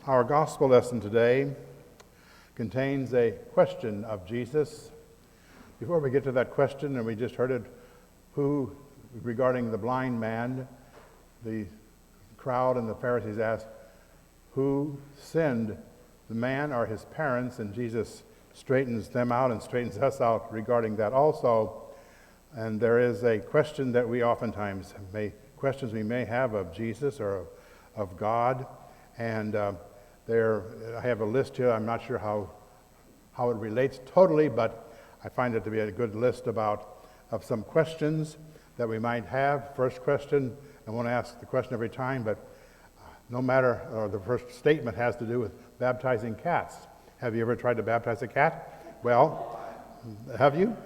Our gospel lesson today contains a question of Jesus. Before we get to that question, and we just heard it, regarding the blind man, the crowd and the Pharisees asked, who sinned, the man or his parents? And Jesus straightens them out and straightens us out regarding that also. And there is a question that we oftentimes questions we may have of Jesus or of God, and I have a list here. I'm not sure how it relates totally, but I find it to be a good list of some questions that we might have. First question, I won't ask the question every time, but no matter, or the first statement has to do with baptizing cats. Have you ever tried to baptize a cat? Well, have you?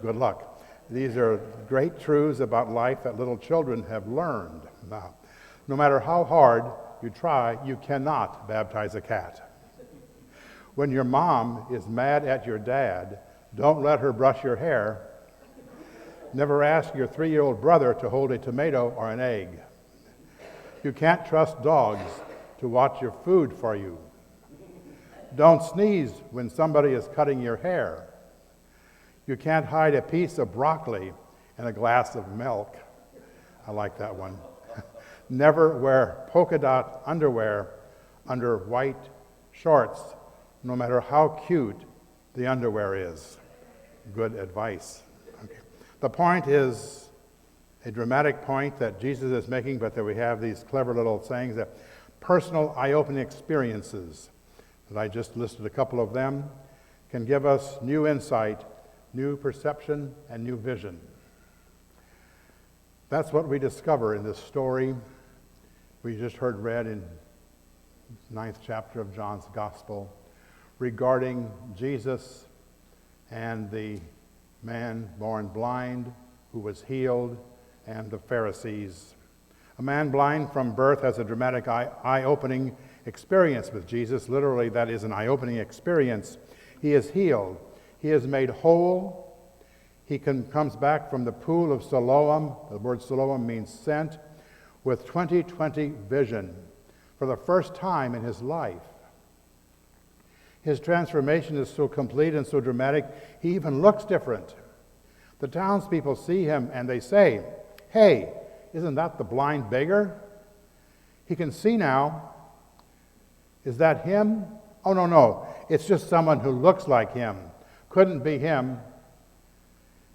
Good luck. These are great truths about life that little children have learned. Now, no matter how hard you try, you cannot baptize a cat. When your mom is mad at your dad, don't let her brush your hair. Never ask your 3-year-old brother to hold a tomato or an egg. You can't trust dogs to watch your food for you. Don't sneeze when somebody is cutting your hair. You can't hide a piece of broccoli in a glass of milk. I like that one. Never wear polka dot underwear under white shorts, no matter how cute the underwear is. Good advice. Okay. The point is a dramatic point that Jesus is making, but that we have these clever little sayings that personal eye-opening experiences, that I just listed a couple of them, can give us new insight, new perception, and new vision. That's what we discover in this story we just heard read in 9th chapter of John's Gospel regarding Jesus and the man born blind who was healed and the Pharisees. A man blind from birth has a dramatic eye-opening experience with Jesus. Literally, that is an eye-opening experience. He is healed. He is made whole. He comes back from the pool of Siloam. The word Siloam means sent, with 20/20 vision for the first time in his life. His transformation is so complete and so dramatic, he even looks different. The townspeople see him and they say, "Hey, isn't that the blind beggar? He can see now. Is that him? Oh, no, it's just someone who looks like him. Couldn't be him."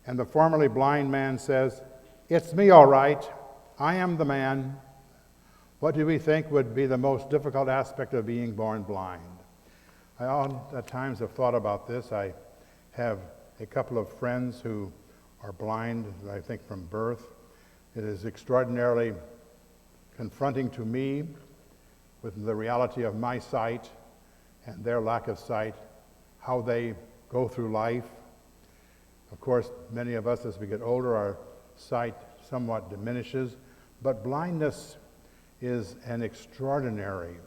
And the formerly blind man says, "It's me, all right. I am the man." What do we think would be the most difficult aspect of being born blind? I at times have thought about this. I have a couple of friends who are blind, I think from birth. It is extraordinarily confronting to me with the reality of my sight and their lack of sight, how they go through life. Of course, many of us, as we get older, our sight somewhat diminishes, but blindness is an extraordinary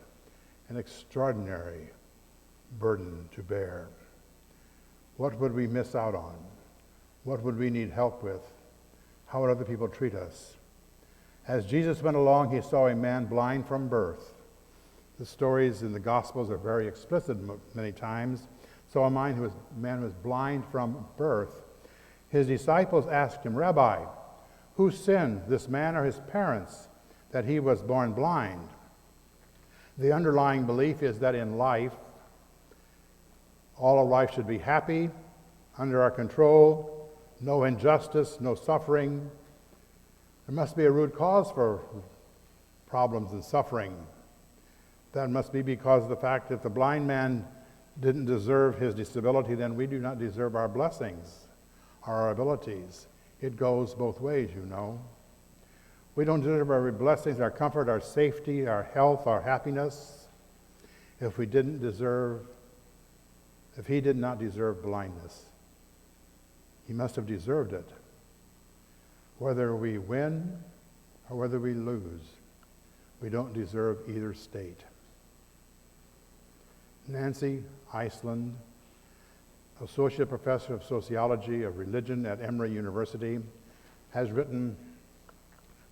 burden to bear. What would we miss out on? What would we need help with? How would other people treat us? As Jesus went along, he saw a man blind from birth. The stories in the Gospels are very explicit many times. So a man who was blind from birth. His disciples asked him, "Rabbi, who sinned, this man or his parents, that he was born blind?" The underlying belief is that in life, all of life should be happy, under our control, no injustice, no suffering. There must be a root cause for problems and suffering. That must be because of the fact that the blind man didn't deserve his disability, then we do not deserve our blessings, our abilities. It goes both ways, you know. We don't deserve our blessings, our comfort, our safety, our health, our happiness, if he did not deserve blindness. He must have deserved it. Whether we win or whether we lose, we don't deserve either state. Nancy Iceland, Associate Professor of Sociology of Religion at Emory University, has written,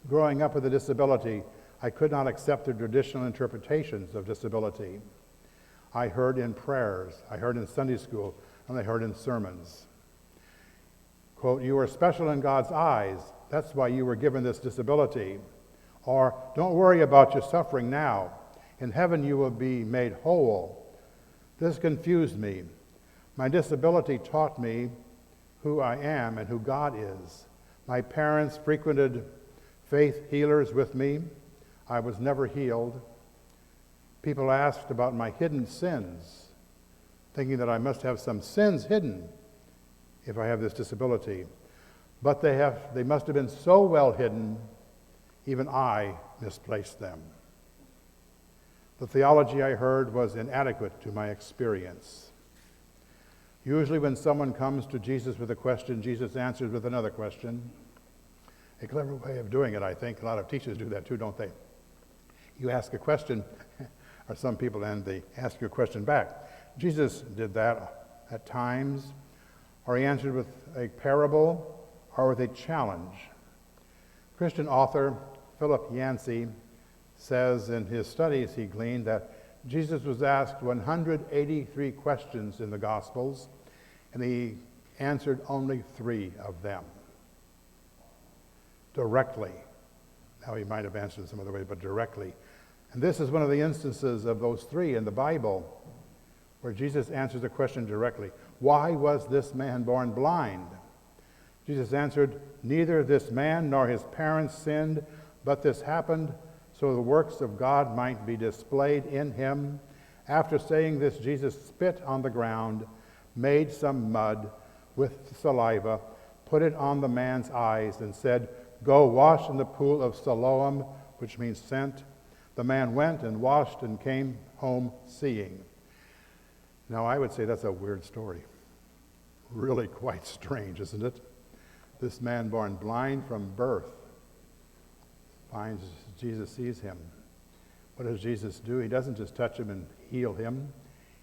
"Growing up with a disability, I could not accept the traditional interpretations of disability. I heard in prayers, I heard in Sunday school, and I heard in sermons. Quote, "You are special in God's eyes. That's why you were given this disability." Or, "Don't worry about your suffering now. In heaven you will be made whole." This confused me. My disability taught me who I am and who God is. My parents frequented faith healers with me. I was never healed. People asked about my hidden sins, thinking that I must have some sins hidden if I have this disability. But they must have been so well hidden, even I misplaced them. The theology I heard was inadequate to my experience. Usually when someone comes to Jesus with a question, Jesus answers with another question. A clever way of doing it, I think. A lot of teachers do that too, don't they? You ask a question, or some people, and they ask you a question back. Jesus did that at times, or he answered with a parable or with a challenge. Christian author Philip Yancey says in his studies he gleaned that Jesus was asked 183 questions in the Gospels, and he answered only 3 of them directly. Now, he might have answered some other way, but directly. And this is one of the instances of those 3 in the Bible where Jesus answers a question directly. Why was this man born blind? Jesus answered, "Neither this man nor his parents sinned, but this happened so the works of God might be displayed in him." After saying this, Jesus spit on the ground, made some mud with saliva, put it on the man's eyes, and said, "Go wash in the pool of Siloam," which means sent. The man went and washed and came home seeing. Now, I would say that's a weird story. Really quite strange, isn't it? This man born blind from birth finds Jesus, sees him. What does Jesus do? He doesn't just touch him and heal him.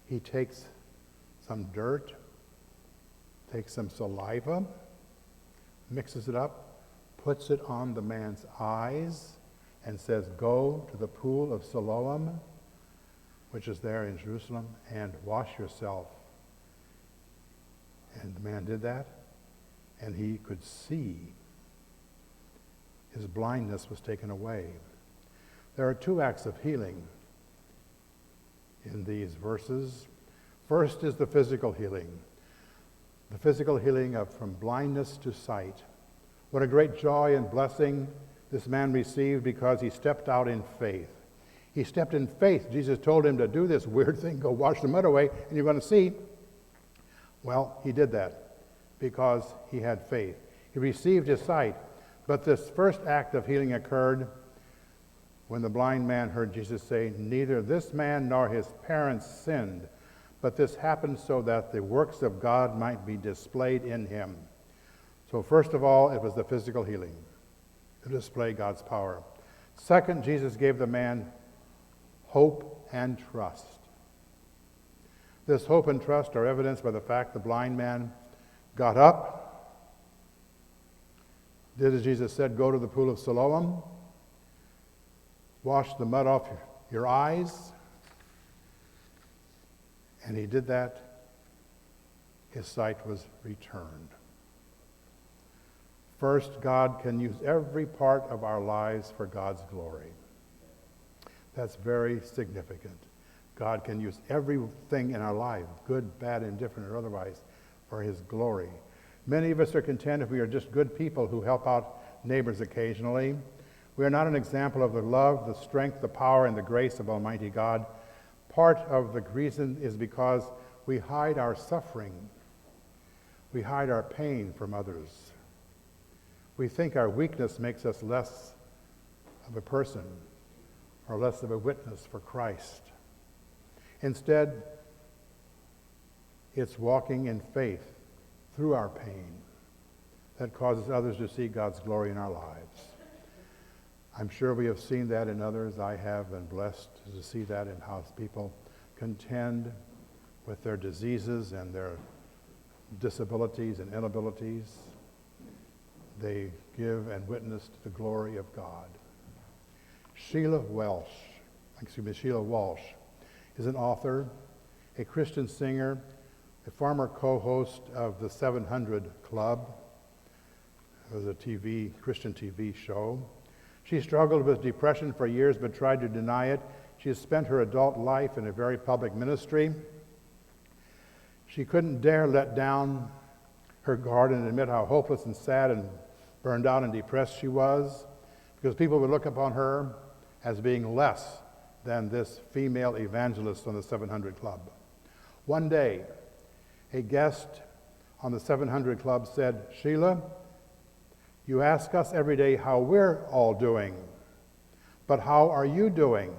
He takes some dirt, takes some saliva, mixes it up, puts it on the man's eyes, and says, "Go to the pool of Siloam," which is there in Jerusalem, "and wash yourself." And the man did that, and he could see. His blindness was taken away. There are 2 acts of healing in these verses. First is the physical healing. The physical healing from blindness to sight. What a great joy and blessing this man received because he stepped out in faith. He stepped in faith. Jesus told him to do this weird thing, go wash the mud away, and you're going to see. Well, he did that because he had faith. He received his sight. But this first act of healing occurred when the blind man heard Jesus say, "Neither this man nor his parents sinned, but this happened so that the works of God might be displayed in him." So first of all, it was the physical healing to display God's power. Second, Jesus gave the man hope and trust. This hope and trust are evidenced by the fact the blind man got up, did as Jesus said, "Go to the pool of Siloam, wash the mud off your eyes," and he did that. His sight was returned. First, God can use every part of our lives for God's glory. That's very significant. God can use everything in our life, good, bad, indifferent, or otherwise, for his glory. Many of us are content if we are just good people who help out neighbors occasionally. We are not an example of the love, the strength, the power, and the grace of Almighty God. Part of the reason is because we hide our suffering. We hide our pain from others. We think our weakness makes us less of a person or less of a witness for Christ. Instead, it's walking in faith through our pain that causes others to see God's glory in our lives. I'm sure we have seen that in others. I have been blessed to see that in how people contend with their diseases and their disabilities and inabilities. They give and witness to the glory of God. Sheila Walsh is an author, a Christian singer, a former co-host of the 700 Club. It was a Christian TV show. She struggled with depression for years but tried to deny it. She has spent her adult life in a very public ministry. She couldn't dare let down her guard and admit how hopeless and sad and burned out and depressed she was, because people would look upon her as being less than this female evangelist on the 700 Club. One day, a guest on the 700 Club said, "Sheila, you ask us every day how we're all doing, but how are you doing?"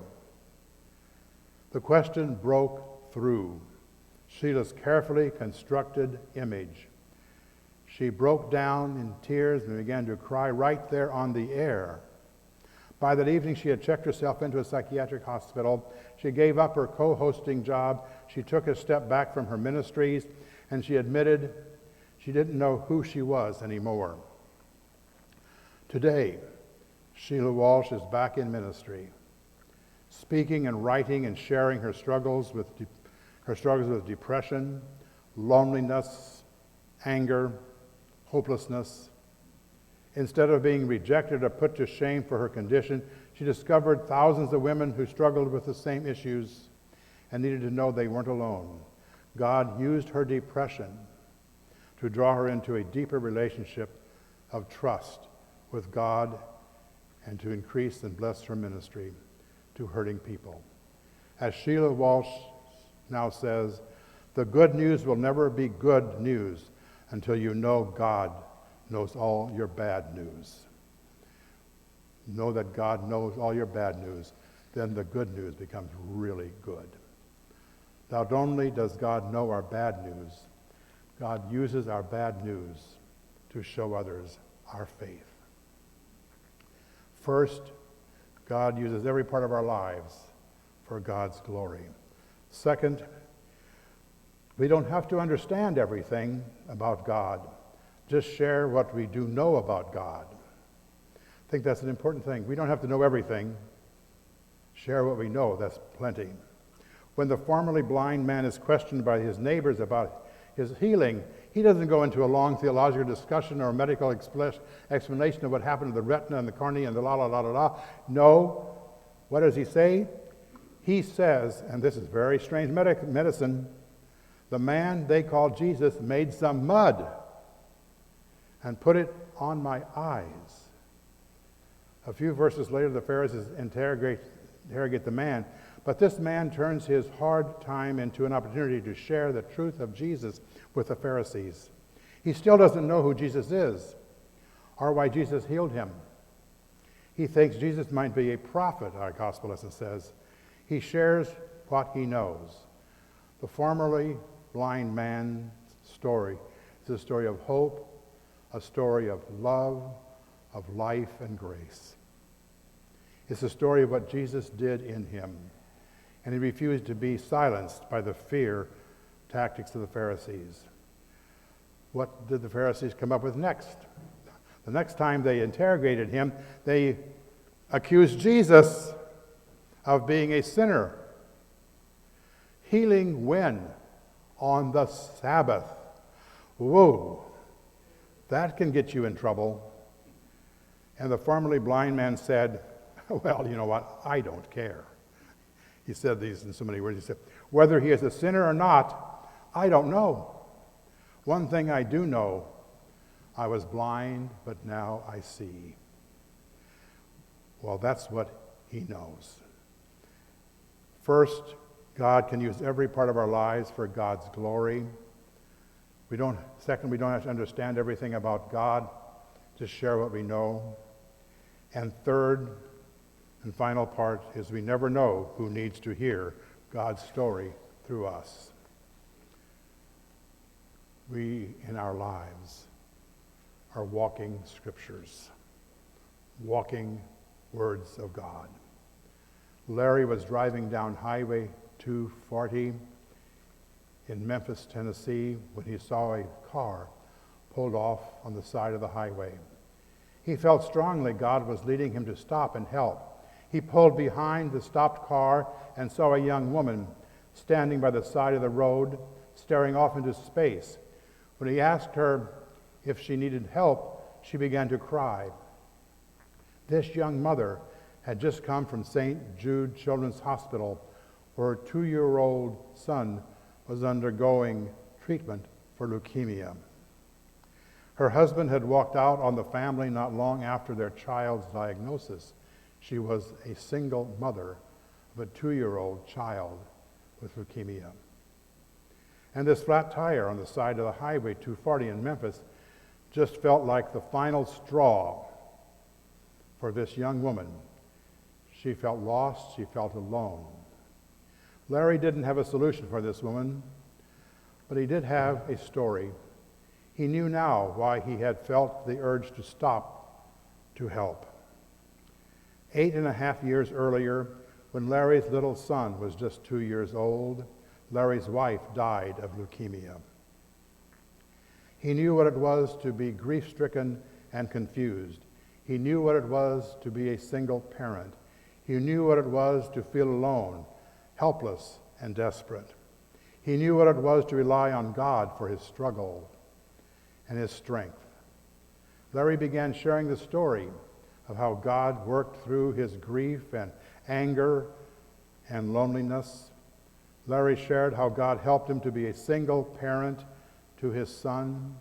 The question broke through Sheila's carefully constructed image. She broke down in tears and began to cry right there on the air. By that evening, she had checked herself into a psychiatric hospital. She gave up her co-hosting job. She took a step back from her ministries, and she admitted she didn't know who she was anymore. Today, Sheila Walsh is back in ministry, speaking and writing and sharing her struggles with depression, loneliness, anger, hopelessness. Instead of being rejected or put to shame for her condition, she discovered thousands of women who struggled with the same issues and needed to know they weren't alone. God used her depression to draw her into a deeper relationship of trust with God and to increase and bless her ministry to hurting people. As Sheila Walsh now says, the good news will never be good news until you know God knows all your bad news. Know that God knows all your bad news, then the good news becomes really good. Not only does God know our bad news, God uses our bad news to show others our faith. First, God uses every part of our lives for God's glory. Second, we don't have to understand everything about God. Just share what we do know about God. I think that's an important thing. We don't have to know everything. Share what we know, that's plenty. When the formerly blind man is questioned by his neighbors about his healing, he doesn't go into a long theological discussion or a medical explanation of what happened to the retina and the cornea and the la. No. What does he say? He says, and this is very strange medicine, the man they call Jesus made some mud and put it on my eyes. A few verses later, the Pharisees interrogate the man, but this man turns his hard time into an opportunity to share the truth of Jesus with the Pharisees. He still doesn't know who Jesus is or why Jesus healed him. He thinks Jesus might be a prophet, our gospel lesson says. He shares what he knows. The formerly blind man's story is a story of hope, a story of love, of life and grace. It's a story of what Jesus did in him, and he refused to be silenced by the fear tactics of the Pharisees. What did the Pharisees come up with next? The next time they interrogated him, they accused Jesus of being a sinner. Healing when? On the Sabbath. Whoa, that can get you in trouble. And the formerly blind man said, well, you know what? I don't care. He said these in so many words. He said, whether he is a sinner or not, I don't know. One thing I do know, I was blind, but now I see. Well, that's what he knows. First, God can use every part of our lives for God's glory. Second, we don't have to understand everything about God. Just share what we know. And third, and final part is we never know who needs to hear God's story through us. We, in our lives, are walking scriptures, walking words of God. Larry was driving down Highway 240 in Memphis, Tennessee, when he saw a car pulled off on the side of the highway. He felt strongly God was leading him to stop and help. He pulled behind the stopped car and saw a young woman standing by the side of the road, staring off into space. When he asked her if she needed help, she began to cry. This young mother had just come from St. Jude Children's Hospital, where her 2-year-old son was undergoing treatment for leukemia. Her husband had walked out on the family not long after their child's diagnosis. She was a single mother of a 2-year-old child with leukemia. And this flat tire on the side of the Highway 240 in Memphis just felt like the final straw for this young woman. She felt lost, she felt alone. Larry didn't have a solution for this woman, but he did have a story. He knew now why he had felt the urge to stop to help. 8.5 years earlier, when Larry's little son was just 2 years old, Larry's wife died of leukemia. He knew what it was to be grief-stricken and confused. He knew what it was to be a single parent. He knew what it was to feel alone, helpless, and desperate. He knew what it was to rely on God for his struggle and his strength. Larry began sharing the story of how God worked through his grief and anger and loneliness. Larry shared how God helped him to be a single parent to his son.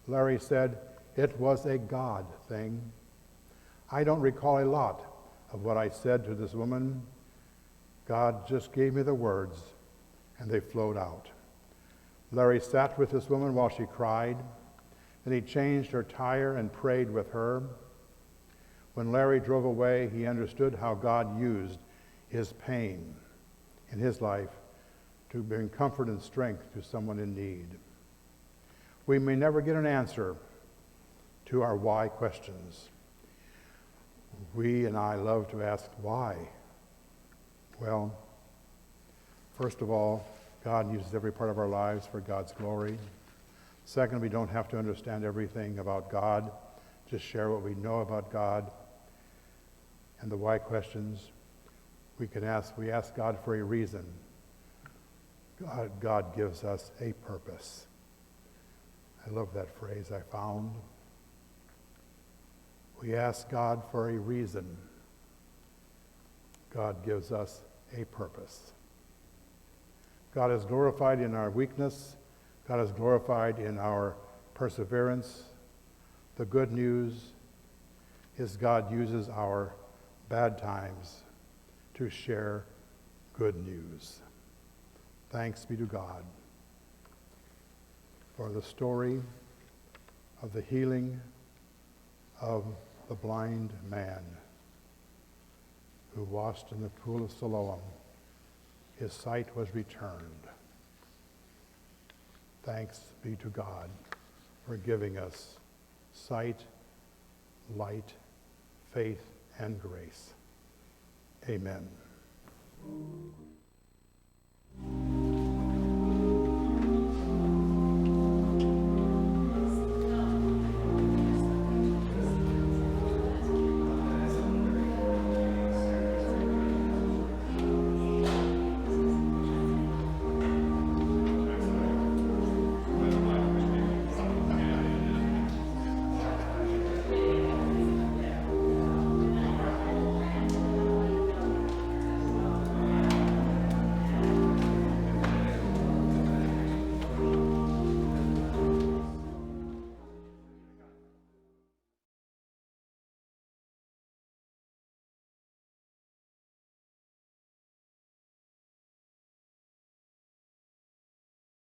Larry said, "It was a God thing." I don't recall a lot of what I said to this woman. God just gave me the words, and they flowed out. Larry sat with this woman while she cried. Then he changed her tire and prayed with her. When Larry drove away, he understood how God used his pain in his life to bring comfort and strength to someone in need. We may never get an answer to our why questions. We and I love to ask why. Well, first of all, God uses every part of our lives for God's glory. Second, we don't have to understand everything about God. Just share what we know about God. And the why questions, we ask God for a reason. God gives us a purpose. I love that phrase I found. We ask God for a reason. God gives us a purpose. God is glorified in our weakness. God is glorified in our perseverance. The good news is God uses our bad times to share good news. Thanks be to God for the story of the healing of the blind man who washed in the pool of Siloam. His sight was returned. Thanks be to God for giving us sight, light, faith, and grace. Amen.